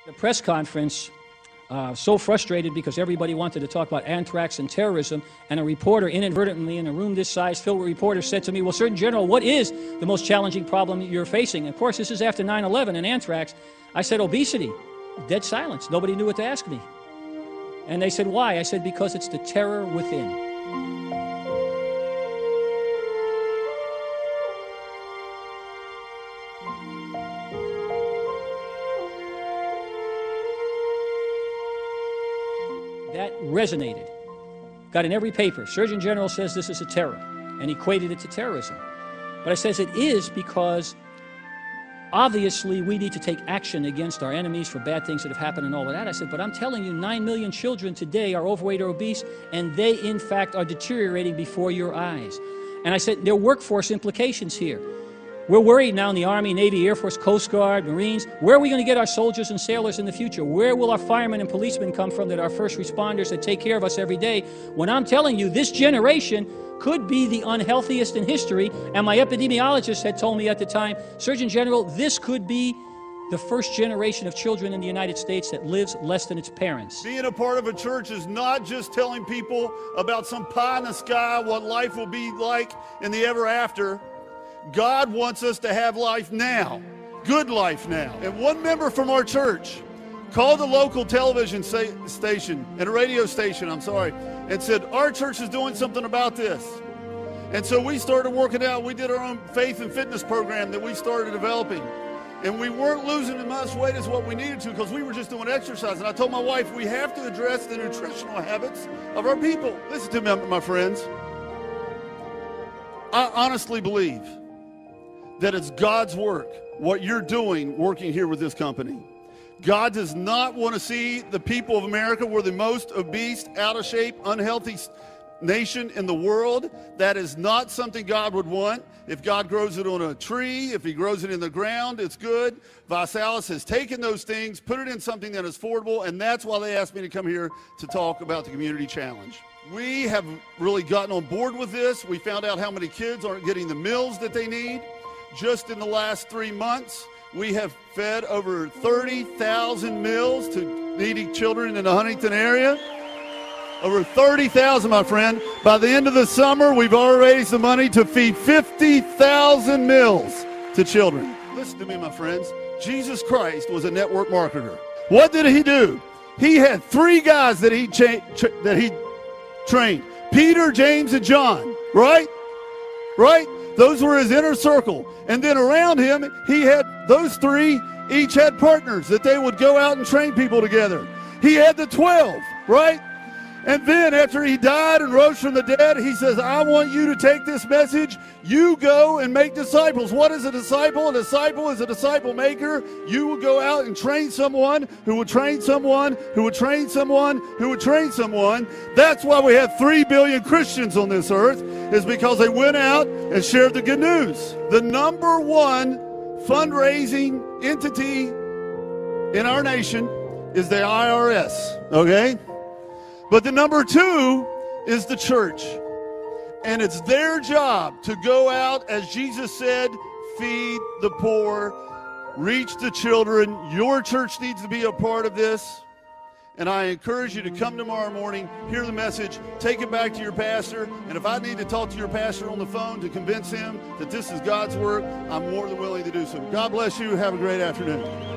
The press conference, so frustrated because everybody wanted to talk about anthrax and terrorism, and a reporter inadvertently in a room this size filled with reporters said to me, well, Surgeon General, what is the most challenging problem you're facing? Of course, this is after 9/11 and anthrax. I said, obesity. Dead silence. Nobody knew what to ask me. And they said, why? I said, because it's the terror within. That resonated. Got in every paper. Surgeon General says this is a terror, and equated it to terrorism. But I says it is because obviously we need to take action against our enemies for bad things that have happened and all of that. I said, but I'm telling you, 9 million children today are overweight or obese, and they in fact are deteriorating before your eyes. And I said, there are workforce implications here. We're worried now in the Army, Navy, Air Force, Coast Guard, Marines. Where are we going to get our soldiers and sailors in the future? Where will our firemen and policemen come from, that are first responders that take care of us every day? When I'm telling you, this generation could be the unhealthiest in history, and my epidemiologist had told me at the time, Surgeon General, this could be the first generation of children in the United States that lives less than its parents. Being a part of a church is not just telling people about some pie in the sky, what life will be like in the ever after. God wants us to have life now, good life now. And one member from our church called a local television station, and a radio station, and said, our church is doing something about this. And so we started working out. We did our own faith and fitness program that we started developing. And we weren't losing as much weight as what we needed to, because we were just doing exercise. And I told my wife, we have to address the nutritional habits of our people. Listen to me, my friends. I honestly believe that it's God's work, what you're doing working here with this company. God does not want to see the people of America. We're the most obese, out of shape, unhealthy nation in the world. That is not something God would want. If God grows it on a tree, if he grows it in the ground, it's good. Visalus has taken those things, put it in something that is affordable, and that's why they asked me to come here to talk about the Community Challenge. We have really gotten on board with this. We found out how many kids aren't getting the meals that they need. Just in the last 3 months, we have fed over 30,000 meals to needy children in the Huntington area. Over 30,000, my friend. By the end of the summer, we've already raised the money to feed 50,000 meals to children. Listen to me, my friends. Jesus Christ was a network marketer. What did he do? He had 3 guys that he trained. Peter, James, and John, right? Right? Those were his inner circle. And then around him, he had those 3, each had partners that they would go out and train people together. He had the 12, right? And then after he died and rose from the dead, he says, I want you to take this message. You go and make disciples. What is a disciple? A disciple is a disciple maker. You will go out and train someone who would train someone who would train someone who would train someone. That's why we have 3 billion Christians on this earth, is because they went out and shared the good news. The number 1 fundraising entity in our nation is the IRS, okay? But the number 2 is the church. And it's their job to go out, as Jesus said, feed the poor, reach the children. Your church needs to be a part of this. And I encourage you to come tomorrow morning, hear the message, take it back to your pastor. And if I need to talk to your pastor on the phone to convince him that this is God's work, I'm more than willing to do so. God bless you. Have a great afternoon.